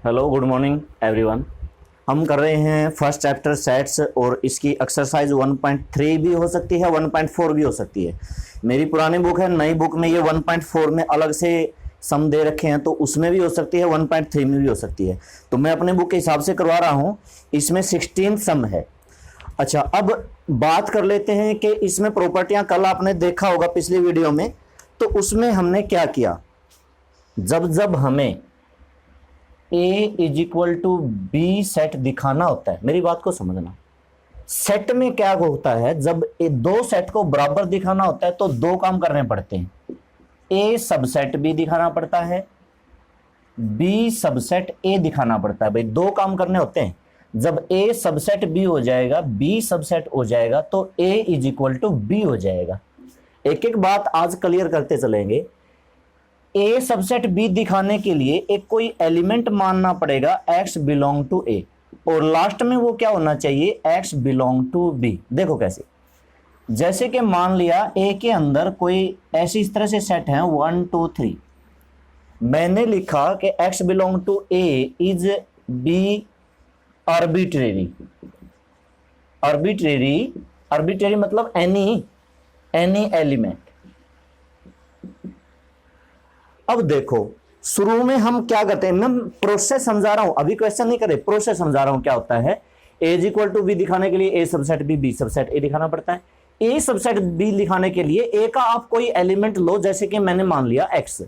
Hello, good morning everyone. हम कर रहे हैं फर्स्ट चैप्टर सेट्स और इसकी एक्सरसाइज 1.3 भी हो सकती है, 1.4 भी हो सकती है। मेरी पुरानी बुक है, नई बुक में ये 1.4 में अलग से सम दे रखे हैं, तो उसमें भी हो सकती है, 1.3 में भी हो सकती है। तो मैं अपने बुक के हिसाब से करवा रहा हूँ। इसमें 16 सम है। अच्छा, अब बात कर लेते हैं कि इसमें प्रॉपर्टियां कल आपने देखा होगा पिछली वीडियो में। तो उसमें हमने क्या किया, जब जब हमें A is equal to B set दिखाना होता है, मेरी बात को समझना। सेट में क्या होता है, जब दो सेट को बराबर दिखाना होता है तो दो काम करने पड़ते हैं। A सबसेट B दिखाना पड़ता है, B सबसेट A दिखाना पड़ता है। भाई दो काम करने होते हैं। जब A सबसेट B हो जाएगा, B सबसेट हो जाएगा, तो A is equal to B हो जाएगा। एक एक बात आज क्लियर करते चलेंगे। ए सबसेट बी दिखाने के लिए एक कोई एलिमेंट मानना पड़ेगा x बिलोंग टू ए, और लास्ट में वो क्या होना चाहिए, x बिलोंग टू बी। देखो कैसे, जैसे कि मान लिया ए के अंदर कोई ऐसी इस तरह से सेट है 1 2 3। मैंने लिखा कि x belong to A is B arbitrary. Arbitrary मतलब एनी एलिमेंट। अब देखो, शुरू में हम क्या करते हैं, मैं प्रोसेस समझा रहा हूं, अभी क्वेश्चन नहीं करे, प्रोसेस समझा रहा हूं। क्या होता है, A is equal to B दिखाने के लिए A subset B, B subset A दिखाना पड़ता है। ए सबसेट बी दिखाने के लिए ए का आप कोई एलिमेंट लो, जैसे कि मैंने मान लिया एक्स,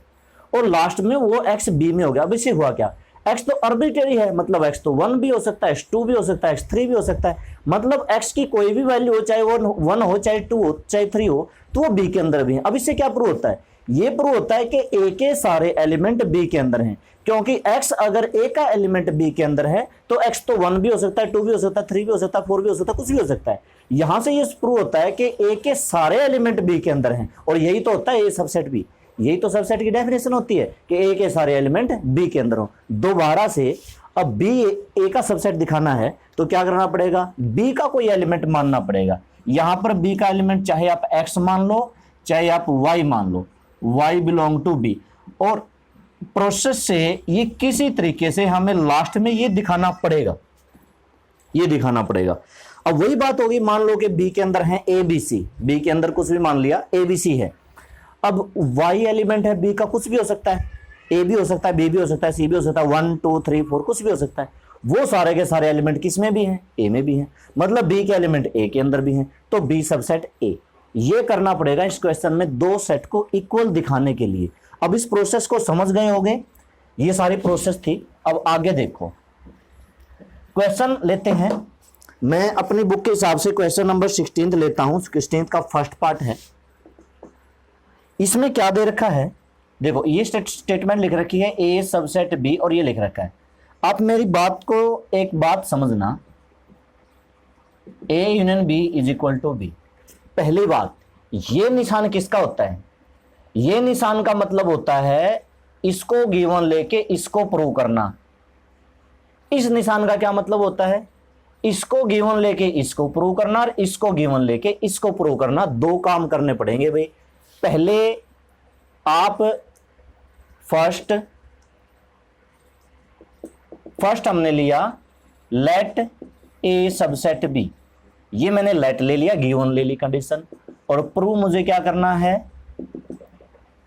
और लास्ट में वो एक्स बी में हो गया। अब इससे हुआ क्या, एक्स तो आर्बिट्रेरी है, मतलब एक्स तो 1 भी हो सकता है, एक्स 2 भी हो सकता है, एक्स 3 भी हो सकता है। मतलब एक्स की कोई भी वैल्यू हो, चाहे वो 1 हो, चाहे 2 हो, चाहे 3 हो, तो वो बी के अंदर भी है। अब इससे क्या प्रूव होता है, ये प्रूव होता है कि ए के सारे एलिमेंट बी के अंदर हैं, क्योंकि x अगर ए का एलिमेंट बी के अंदर है तो x तो 1 भी हो सकता है, 2 भी हो सकता है, 3 भी हो सकता है, 4 भी हो सकता है, कुछ भी हो सकता है। यहां से ये प्रूव होता है कि ए के सारे एलिमेंट बी के अंदर हैं, और यही तो होता है ए सबसेट बी। यही तो सबसेट की डेफिनेशन होती है कि ए के सारे एलिमेंट बी के अंदर हो। दोबारा से अब बी ए का सबसेट दिखाना है तो क्या करना पड़ेगा, बी का कोई एलिमेंट मानना पड़ेगा। यहां पर बी का एलिमेंट चाहे आप x मान लो, चाहे आप y मान लो, y बिलोंग टू बी। और प्रोसेस से ये किसी तरीके से हमें लास्ट में ये दिखाना पड़ेगा, ये दिखाना पड़ेगा। अब वही बात होगी, मान लो कि बी के अंदर है ए बी सी, बी के अंदर कुछ भी मान लिया ए बी सी है। अब y एलिमेंट है बी का, कुछ भी हो सकता है, ए भी हो सकता है, बी भी हो सकता है, सी भी हो सकता है, 1 2 3 4 कुछ भी हो सकता है। वो सारे के सारे एलिमेंट किस में भी हैं, ए में भी हैं, मतलब बी के एलिमेंट ए के अंदर भी हैं, तो बी सबसेट ए। ये करना पड़ेगा इस क्वेश्चन में दो सेट को इक्वल दिखाने के लिए। अब इस प्रोसेस को समझ गए होंगे, ये सारी प्रोसेस थी। अब आगे देखो, क्वेश्चन लेते हैं। मैं अपनी बुक के हिसाब से क्वेश्चन नंबर 16 लेता हूं, 16 का फर्स्ट पार्ट है। इसमें क्या दे रखा है, देखो ये स्टेटमेंट लिख रखी है ए सबसेट बी, और ये लिख रखा है। आप मेरी बात को एक बात समझना, A union B is equal to B. पहली बात, ये निशान किसका होता है, ये निशान का मतलब होता है इसको गिवन लेके इसको प्रूव करना। इस निशान का क्या मतलब होता है, इसको गिवन लेके इसको प्रूव करना, और इसको गिवन लेके इसको प्रूव करना। दो काम करने पड़ेंगे भाई। पहले आप फर्स्ट हमने लिया लेट ए सबसेट बी, ये मैंने लेट ले लिया, गिवन ले ली कंडीशन। और प्रूव मुझे क्या करना है,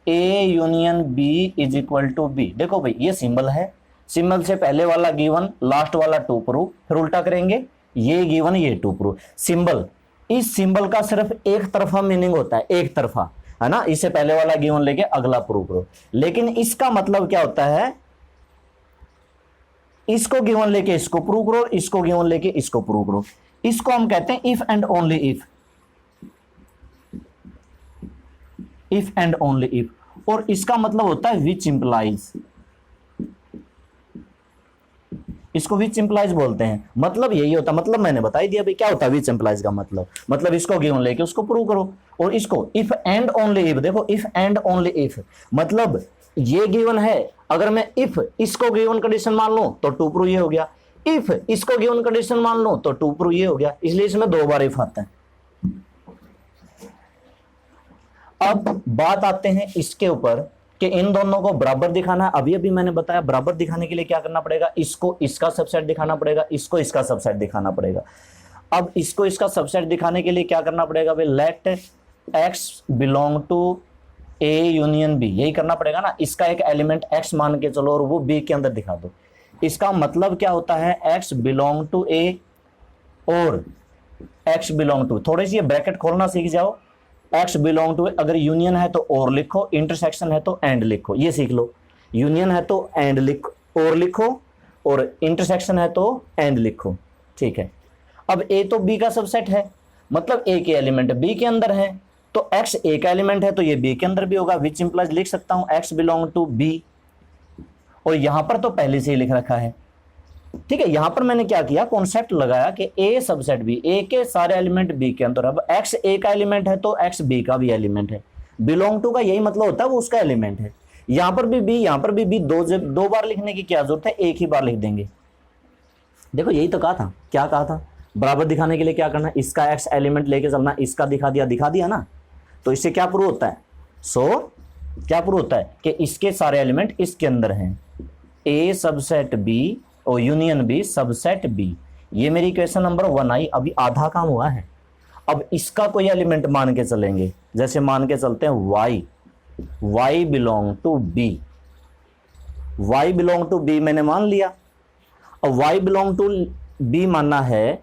A union B is equal to B. देखो भाई ये सिंबल है, सिंबल से पहले वाला गिवन, लास्ट वाला टू प्रूव, फिर उल्टा करेंगे, ये गिवन ये टू प्रूव। सिंबल, इस सिंबल का सिर्फ एक तरफा मीनिंग होता है, एक तरफा है ना, इससे पहले वाला गिवन लेके अगला प्रूव करो। लेकिन इसका मतलब क्या होता है, इसको गिवन लेके इसको प्रूव करो, इसको गिवन लेके इसको प्रूव करो। इसको हम कहते हैं if and only if, if and only if. और इसका मतलब होता है विच इंप्लाइज, इसको विच इंप्लाइज बोलते हैं। मतलब यही होता, मतलब मैंने बता ही दिया भाई क्या होता है विच इंप्लाइज का मतलब इसको गिवन लेके उसको प्रूव करो। और इसको इफ एंड ओनली इफ, देखो इफ एंड ओनली इफ मतलब ये गिवन है, अगर मैं इफ इसको गिवन कंडीशन मान लूं तो टू प्रूव ये हो गया, इफ इसको गिवन कंडीशन मान लूं तो टू प्रूव ये हो गया, इसलिए इसमें दो बार इफ आता है। अब बात आते हैं इसके ऊपर कि इन दोनों को बराबर दिखाना है। अभी अभी मैंने बताया बराबर दिखाने के लिए क्या करना पड़ेगा, इसको इसका सबसेट दिखाना पड़ेगा, इसको इसका सबसेट दिखाना पड़ेगा। अब इसको इसका सबसेट दिखाने के लिए क्या करना पड़ेगा भाई, let X belong to A union B, यही करना पड़ेगा ना। इसका एक एलिमेंट एक्स मान के चलो और वो बी के अंदर दिखा दो। इसका मतलब क्या होता है, एक्स बिलोंग टू ए और एक्स बिलोंग टू, थोड़ी सी ये ब्रैकेट खोलना सीख जाओ। एक्स बिलोंग टू, अगर यूनियन है तो और लिखो, इंटरसेक्शन है तो एंड लिखो, ये सीख लो। यूनियन है तो एंड लिखो, और लिखो, और इंटरसेक्शन है तो एंड लिखो, ठीक है। अब ए तो बी का सबसेट है, मतलब ए के एलिमेंट बी के अंदर है, तो एक्स ए का एलिमेंट है तो ये बी के अंदर भी होगा, विच इंप्लाइज लिख सकता हूं एक्स बिलोंग टू बी, और यहां पर तो पहले से ही लिख रखा है, ठीक है। यहां पर मैंने क्या किया, कॉन्सेप्ट लगाया कि ए सबसेट बी, ए के सारे एलिमेंट बी के अंदर। अब एक्स ए का एलिमेंट है तो एक्स बी का भी एलिमेंट है, बिलोंग टू का यही मतलब होता है वो उसका एलिमेंट है। यहां पर भी बी, यहां पर भी बी, दो बार लिखने की क्या जरूरत है, एक ही बार लिख देंगे। देखो यही तो कहा था, क्या कहा था, बराबर दिखाने के लिए क्या करना, इसका एक्स एलिमेंट लेके चलना, इसका दिखा दिया ना। तो इससे क्या प्रूव होता है, क्या प्रूव होता है कि इसके सारे एलिमेंट इसके अंदर हैं, ए सबसेट बी और यूनियन बी सबसेट बी। ये मेरी क्वेश्चन नंबर 1 आई, अभी आधा काम हुआ है। अब इसका कोई एलिमेंट मान के चलेंगे, जैसे मान के चलते हैं y belong to B, y belong to B मैंने मान लिया। अब y बिलोंग टू बी मानना है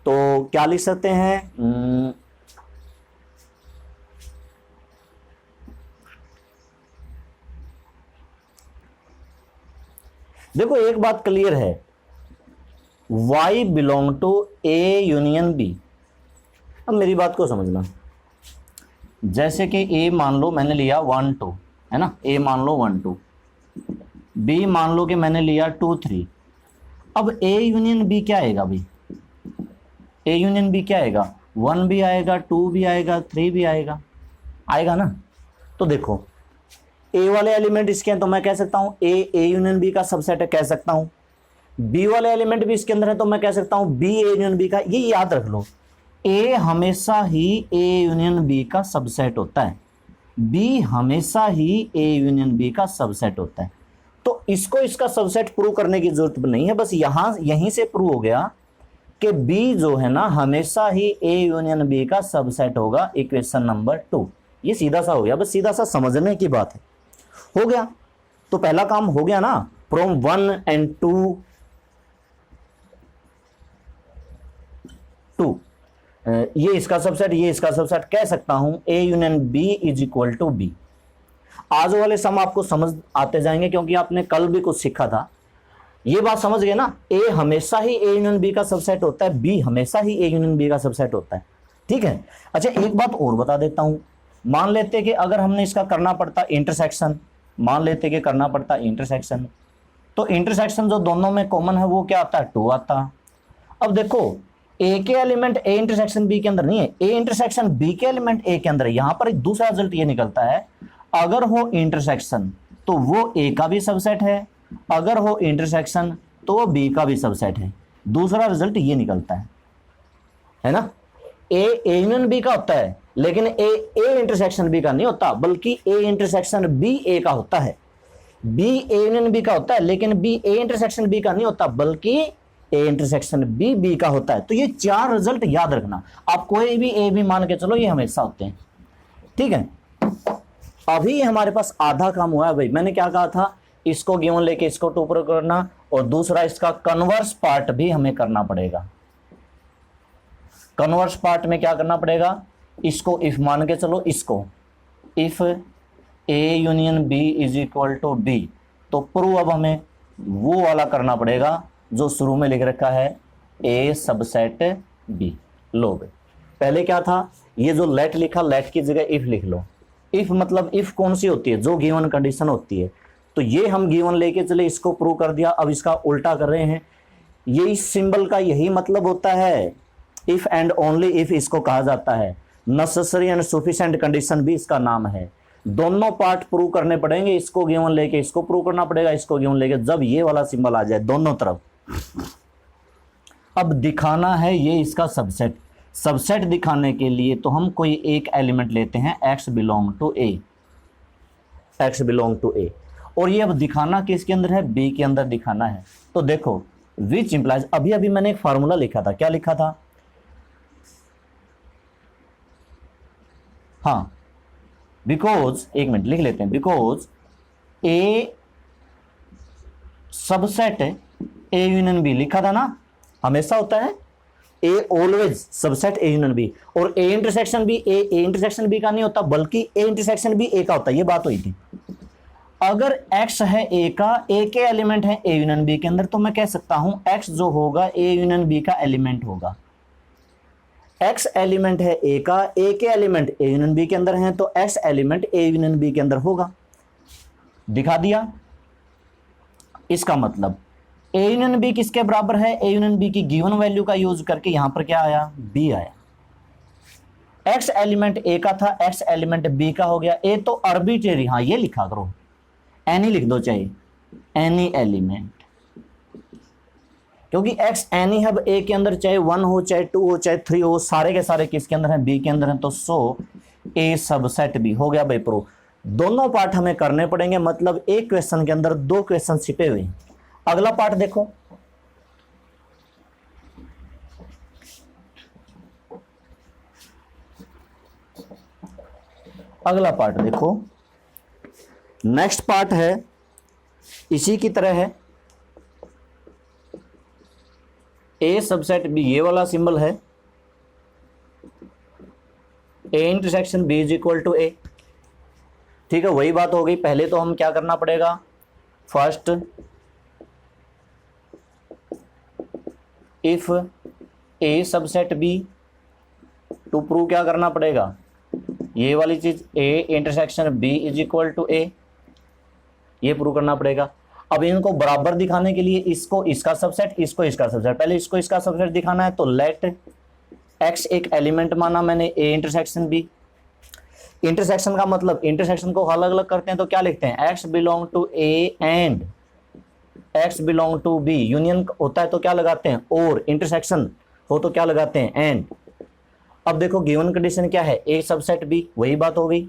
तो क्या लिख सकते हैं, देखो एक बात क्लियर है, y belong to A union B. अब मेरी बात को समझना, जैसे कि a मान लो मैंने लिया 1 2, है ना, a मान लो 1 2, b मान लो कि मैंने लिया 2 3। अब a यूनियन b क्या आएगा भाई, a यूनियन b क्या आएगा, 1 भी आएगा, 2 भी आएगा, 3 भी आएगा ना। तो देखो ए वाले एलिमेंट इसके हैं तो मैं कह सकता हूं ए यूनियन बी का सबसेट है, कह सकता हूं। बी वाले एलिमेंट भी इसके अंदर है तो मैं कह सकता हूं बी ए यूनियन बी का। ये याद रख लो, ए हमेशा ही ए यूनियन बी का सबसेट होता है, बी हमेशा ही ए यूनियन बी का सबसेट होता है। तो इसको इसका सबसेट प्रूव करने की जरूरत नहीं है, बस यहीं से प्रूव हो गया कि बी जो है ना हमेशा ही ए यूनियन बी का सबसेट होगा, इक्वेशन नंबर 2। ये सीधा सा हो गया, बस सीधा सा समझने की बात है, हो गया। तो पहला काम हो गया ना, फ्रॉम 1 and 2 ये इसका सबसेट, ये इसका सबसेट, कह सकता हूं A union B is equal to B. आज वाले सम आपको समझ आते जाएंगे क्योंकि आपने कल भी कुछ सीखा था। ये बात समझ गए ना, ए हमेशा ही ए यूनियन बी का सबसेट होता है, बी हमेशा ही ए यूनियन बी का सबसेट होता है, ठीक है। अच्छा एक बात और बता देता हूं, मान लेते कि अगर हमने इसका करना पड़ता इंटरसेक्शन, मान लेते कि करना पड़ता इंटरसेक्शन, तो इंटरसेक्शन जो दोनों में कॉमन है वो क्या आता है, 2 आता। अब देखो ए के एलिमेंट ए इंटरसेक्शन बी के अंदर नहीं है, ए इंटरसेक्शन बी के एलिमेंट ए के अंदर है। यहां पर एक दूसरा रिजल्ट ये निकलता है, अगर हो इंटरसेक्शन तो वो ए का भी सबसेट है, अगर हो इंटरसेक्शन तो वो बी का भी सबसेट है। दूसरा रिजल्ट ये निकलता है ना। ए यूनियन बी का होता है लेकिन ए इंटरसेक्शन बी का नहीं होता, बल्कि ए इंटरसेक्शन बी ए का होता है। बी ए यूनियन बी का होता है लेकिन बी ए इंटरसेक्शन बी का नहीं होता, बल्कि ए इंटरसेक्शन बी का होता है। तो ये 4 रिजल्ट याद रखना, आप कोई भी ए भी मान के चलो, ये हमेशा होते हैं, ठीक है। अभी हमारे पास आधा काम हुआ है भाई। मैंने क्या कहा था, इसको गिवन लेके इसको 2 पर करना, और दूसरा इसका कन्वर्स पार्ट भी हमें करना पड़ेगा। कन्वर्स पार्ट में क्या करना पड़ेगा, इसको इफ मान के चलो, इसको if A union B is equal to B, तो प्रूव अब हमें वो वाला करना पड़ेगा जो शुरू में लिख रखा है, ए सबसेट बी। लो भाई पहले क्या था, ये जो लेट लिखा, लेट की जगह इफ लिख लो। इफ मतलब इफ कौन सी होती है, जो गिवन कंडीशन होती है। तो ये हम गिवन लेके चले, इसको प्रूव कर दिया। अब इसका उल्टा कर रहे हैं, ये इस सिंबल का यही मतलब होता है, इफ एंड ओनली इफ इसको कहा जाता है। नेसेसरी एंड सफिशिएंट कंडीशन भी इसका नाम है। दोनों पार्ट प्रूव करने पड़ेंगे, इसको गिवन लेके इसको प्रूव करना पड़ेगा, इसको गिवन लेके, जब ये वाला सिंबल आ जाए दोनों तरफ। अब दिखाना है ये इसका सबसेट। सबसेट दिखाने के लिए तो हम कोई एक एलिमेंट लेते हैं, x belong to A. X belong to A. और ये अब दिखाना किसके अंदर है, बी के अंदर दिखाना है। तो देखो विच इंप्लाइज, अभी अभी मैंने एक फार्मूला लिखा था, क्या लिखा था, हाँ बिकॉज, एक मिनट लिख लेते हैं, because A subset A union B लिखा था ना, हमेशा होता है A always subset A union B, और A intersection B A intersection B का नहीं होता, बल्कि ए इंटरसेक्शन बी ए का होता है, ये बात हुई थी। अगर x है a का, a के एलिमेंट है a यूनियन b के अंदर, तो मैं कह सकता हूं x जो होगा a यूनियन b का एलिमेंट होगा। x एलिमेंट है a का, a के एलिमेंट a यूनियन b के अंदर हैं, तो x element a union b के अंदर होगा। दिखा दिया। इसका मतलब a यूनियन b किसके बराबर है, a यूनियन b की गिवन वैल्यू का यूज करके यहां पर क्या आया, b आया। x एलिमेंट a का था, x एलिमेंट b का हो गया। a तो आर्बिट्रेरी, हाँ ये लिखा करो, एनी लिख दो, चाहिए एनी एलिमेंट, क्योंकि x एनी है ए के अंदर, चाहे 1 हो, चाहे 2 हो, चाहे 3 हो, सारे के सारे किसके अंदर हैं, बी के अंदर हैं। तो सो ए सबसेट बी हो गया भाई प्रूफ। दोनों पार्ट हमें करने पड़ेंगे, मतलब एक क्वेश्चन के अंदर 2 क्वेश्चन छिपे हुए। अगला पार्ट देखो, अगला पार्ट देखो, नेक्स्ट पार्ट है इसी की तरह है, ए सबसेट बी, ये वाला सिंबल है, A intersection B is equal to A. ठीक है, वही बात हो गई। पहले तो हम क्या करना पड़ेगा, first if A subset B, to prove क्या करना पड़ेगा, ये वाली चीज A intersection B is equal to A, ये प्रूव करना पड़ेगा। अब इनको बराबर दिखाने के लिए इसको इसका सबसेट, इसको इसका सबसेट, पहले इसको इसका सबसेट दिखाना है, तो लेट एक्स एक एलिमेंट माना मैंने ए इंटरसेक्शन बी। इंटरसेक्शन का मतलब, इंटरसेक्शन को अलग अलग करते हैं तो क्या लिखते हैं, X belong to A and X belong to B. Union होता है तो क्या लगाते हैं, और इंटरसेक्शन हो तो क्या लगाते हैं, एंड। अब देखो गिवन कंडीशन क्या है, ए सबसेट बी, वही बात हो गई।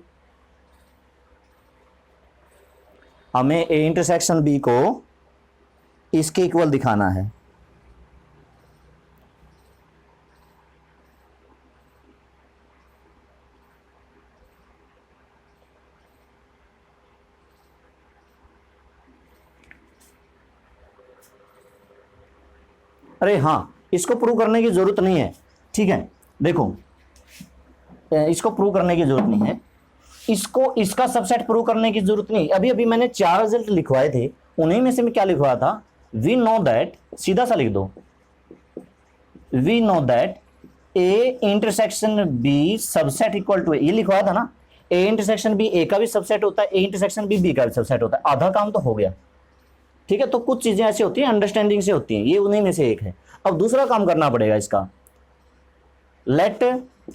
हमें ए इंटरसेक्शन बी को इसके इक्वल दिखाना है। अरे हाँ, इसको प्रूव करने की जरूरत नहीं है, ठीक है। देखो इसको प्रूव करने की जरूरत नहीं है, इसको इसका सबसेट प्रूव करने की जरूरत नहीं। अभी अभी मैंने 4 रिजल्ट लिखवाए थे, उन्हीं में से मैं क्या लिखवाया था, वी नो दैट, सीधा सा लिख दो, we know that A intersection B subset equal to A, ये लिखवाया था ना। ए इंटरसेक्शन बी ए का भी सबसेट होता है, ए इंटरसेक्शन बी बी का भी सबसेट होता है। आधा काम तो हो गया, ठीक है। तो कुछ चीजें ऐसी होती हैं अंडरस्टैंडिंग से होती हैं, ये उन्हीं में से एक है। अब दूसरा काम करना पड़ेगा इसका, लेट,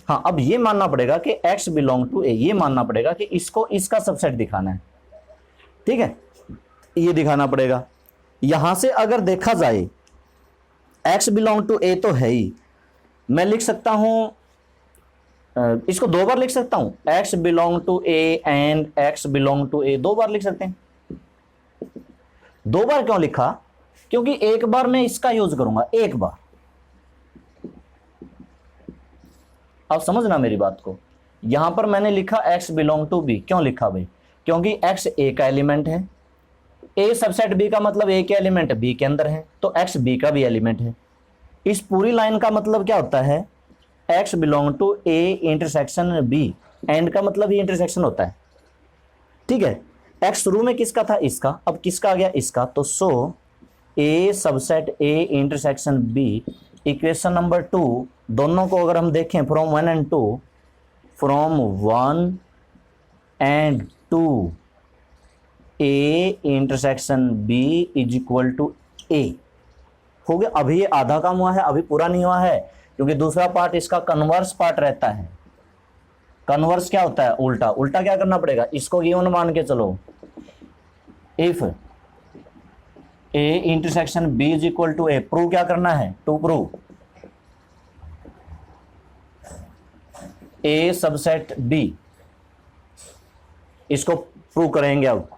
हाँ अब ये मानना पड़ेगा कि x बिलोंग टू ए, ये मानना पड़ेगा कि इसको इसका सबसेट दिखाना है, ठीक है, ये दिखाना पड़ेगा। यहां से अगर देखा जाए x बिलोंग टू ए तो है ही, मैं लिख सकता हूं, इसको 2 बार लिख सकता हूं, x belong to A and x belong to A, 2 बार लिख सकते हैं। 2 बार क्यों लिखा, क्योंकि एक बार मैं इसका यूज करूंगा, एक बार। अब समझना मेरी बात को, यहां पर मैंने लिखा x बिलोंग टू बी, क्यों लिखा भाई, क्योंकि x ए का एलिमेंट है, ए सबसेट बी का मतलब ए के एलिमेंट बी के अंदर है, तो x बी का भी एलिमेंट है। इस पूरी लाइन का मतलब क्या होता है, x belong to A intersection B, and का मतलब ही इंटरसेक्शन होता है, ठीक है। x शुरू में किसका था, इसका, अब किसका आ गया, इसका। तो so A subset A intersection B, equation number 2, दोनों को अगर हम देखें from 1 and 2, from 1 and 2 A intersection B is equal to A हो गया। अभी ये आधा काम हुआ है, अभी पूरा नहीं हुआ है, क्योंकि दूसरा पार्ट इसका कन्वर्स पार्ट रहता है। कन्वर्स क्या होता है, उल्टा। उल्टा क्या करना पड़ेगा, इसको गिवन मान के चलो, if A intersection B is equal to A, prove क्या करना है, to prove A subset B, इसको प्रूव करेंगे अब,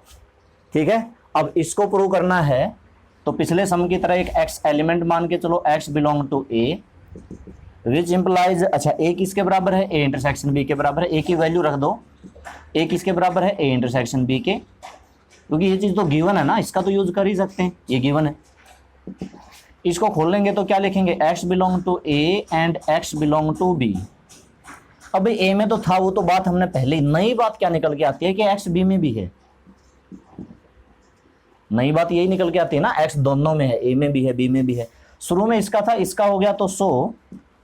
ठीक है। अब इसको प्रूव करना है तो पिछले सम की तरह एक x एलिमेंट मान के चलो, x belong to a which implies, अच्छा a किसके बराबर है, a इंटरसेक्शन b के बराबर है। a की वैल्यू रख दो, a किसके बराबर है, a इंटरसेक्शन b के, क्योंकि ये चीज तो गिवन है ना, इसका तो यूज कर ही सकते हैं, ये गिवन है। इसको खोल लेंगे तो क्या लिखेंगे, x belong to a and x belong to b। अब a में तो था, वो तो बात हमने पहले, नई बात क्या निकल के आती है कि x b में भी है। नई बात यही निकल के आती है ना, x दोनों में है, a में भी है b में भी है। शुरू में इसका था, इसका हो गया, तो सो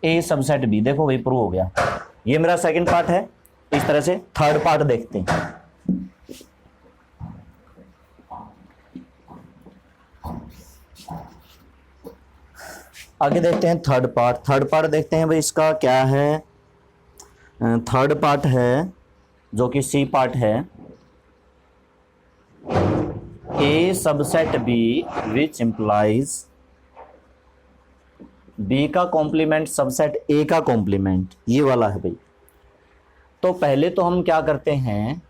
a सबसेट b, देखो भाई प्रूव हो गया। ये मेरा सेकंड पार्ट है। इस तरह से थर्ड पार्ट देखते हैं। आगे देखते हैं थर्ड पार्ट। थर्ड पार्ट देखते हैं भाई, इसका क्या है। थर्ड पार्ट है जो कि सी पार्ट है, A subset B which implies B का कॉम्प्लीमेंट सबसेट ए का कॉम्प्लीमेंट, ये वाला है भाई। तो पहले तो हम क्या करते हैं,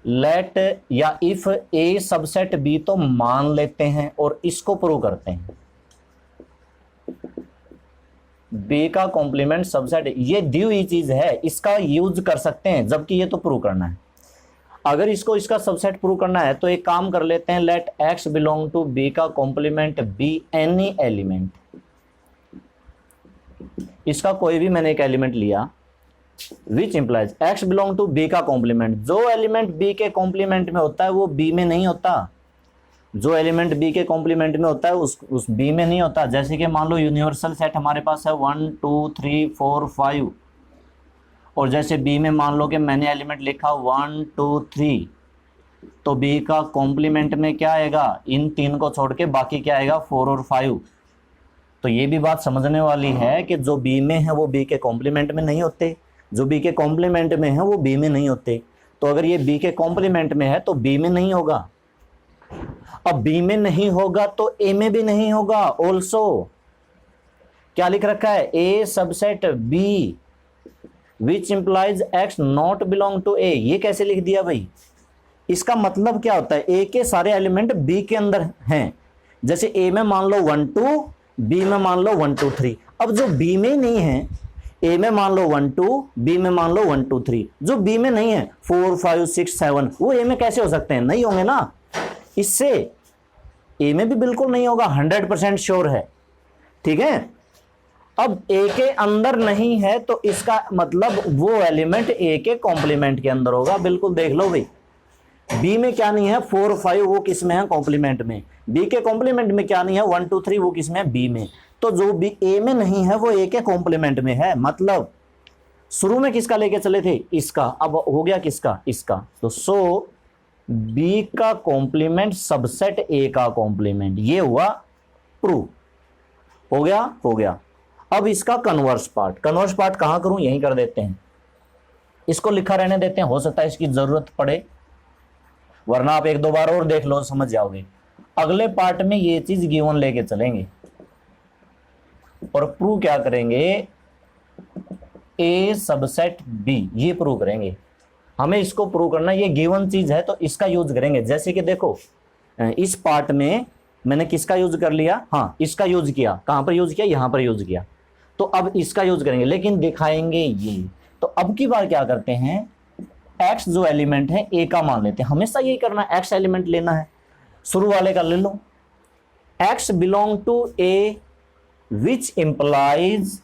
लेट या इफ ए सबसेट बी तो मान लेते हैं और इसको प्रूव करते हैं। बी का कॉम्प्लीमेंट सबसेट, ये दी हुई चीज है, इसका यूज कर सकते हैं, जबकि ये तो प्रूव करना है। अगर इसको इसका सबसेट प्रूव करना है तो एक काम कर लेते हैं, let X belong to B का कॉम्प्लीमेंट बी एनी एलिमेंट। इसका कोई भी मैंने एक एलिमेंट लिया, which implies x belong to B का कॉम्प्लीमेंट, जो एलिमेंट बी के कॉम्प्लीमेंट में होता है वो बी में नहीं होता। जो एलिमेंट बी के कॉम्प्लीमेंट में होता है उस बी में नहीं होता। जैसे कि मान लो यूनिवर्सल सेट हमारे पास है 1 2 3 4 5, और जैसे बी में मान लो कि मैंने एलिमेंट लिखा 1 2 3, तो बी का कॉम्प्लीमेंट में क्या आएगा, इन तीन को छोड़ के बाकी क्या आएगा, 4 और 5। तो ये भी बात समझने वाली है कि जो बी में है वो बी के कॉम्प्लीमेंट में नहीं होते, जो बी के कॉम्प्लीमेंट में है वो बी में नहीं होते। तो अगर ये बी के कॉम्प्लीमेंट में है तो बी में नहीं होगा। अब बी में नहीं होगा तो ए में भी नहीं होगा। ऑल्सो क्या लिख रखा है, A subset B which implies X not belong to A. ये कैसे लिख दिया भाई, इसका मतलब क्या होता है, ए के सारे एलिमेंट बी के अंदर हैं। जैसे ए में मान लो 1 2, बी में मान लो 1 2 3। अब जो बी में नहीं है, ए में मान लो 1 2, बी में मान लो 1 2 3, जो बी में नहीं है 4 5 6 7, वो ए में कैसे हो सकते हैं, नहीं होंगे ना। इससे ए में भी बिल्कुल नहीं होगा, 100% श्योर है, ठीक है। अब ए के अंदर नहीं है तो इसका मतलब वो एलिमेंट ए के कॉम्प्लीमेंट के अंदर होगा। बिल्कुल देख लो भाई, बी में क्या नहीं है, 4 5, वो किस में है, कॉम्प्लीमेंट में। बी के कॉम्प्लीमेंट में क्या नहीं है, 1 2 3, वो किस में है, बी में। तो जो बी ए में नहीं है वो ए के कॉम्प्लीमेंट में है। मतलब शुरू में किसका लेके चले थे, इसका, अब हो गया किसका, इसका। तो सो बी का कॉम्प्लीमेंट सबसेट ए का कॉम्प्लीमेंट, ये हुआ प्रूव, हो गया, हो गया। अब इसका कन्वर्स पार्ट, कन्वर्स पार्ट कहां करूं, यहीं कर देते हैं। इसको लिखा रहने देते हैं, हो सकता है इसकी जरूरत पड़े, वरना आप एक दो बार और देख लो, समझ जाओगे। अगले पार्ट में ये चीज गिवन लेके चलेंगे और प्रूव क्या करेंगे, ए सबसेट बी, ये प्रूव करेंगे। हमें इसको प्रूव करना, ये गिवन चीज है तो इसका यूज करेंगे। जैसे कि देखो इस पार्ट में मैंने किसका यूज कर लिया, हाँ इसका यूज किया, कहां पर यूज किया, यहां पर यूज किया। तो अब इसका यूज करेंगे, लेकिन दिखाएंगे ये। तो अब की बार क्या करते हैं, एक्स जो एलिमेंट है ए का मान लेते हैं, हमेशा यही करना है, एक्स एलिमेंट लेना है। शुरू वाले का ले लो, X belong to A which implies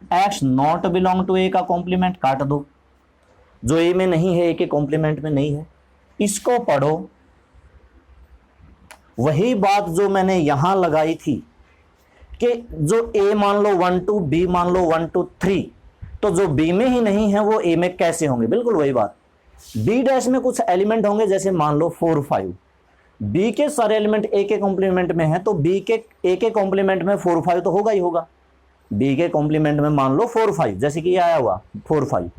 X not belong to A का कॉम्प्लीमेंट काट दो, जो ए में नहीं है, ए के कॉम्प्लीमेंट में नहीं है। इसको पढ़ो, वही बात जो मैंने यहां लगाई थी कि जो ए मान लो 1 2, बी मान लो 1 2 3, तो जो बी में ही नहीं है वो ए में कैसे होंगे, बिल्कुल वही बात। बी डैश में कुछ एलिमेंट होंगे, जैसे मान लो 4 5, बी के सारे एलिमेंट ए के कॉम्प्लीमेंट में है, तो बी के ए के कॉम्प्लीमेंट में 4 5 तो होगा ही होगा। बी के कॉम्प्लीमेंट में मान लो 4 5, जैसे कि ये आया हुआ 4 5।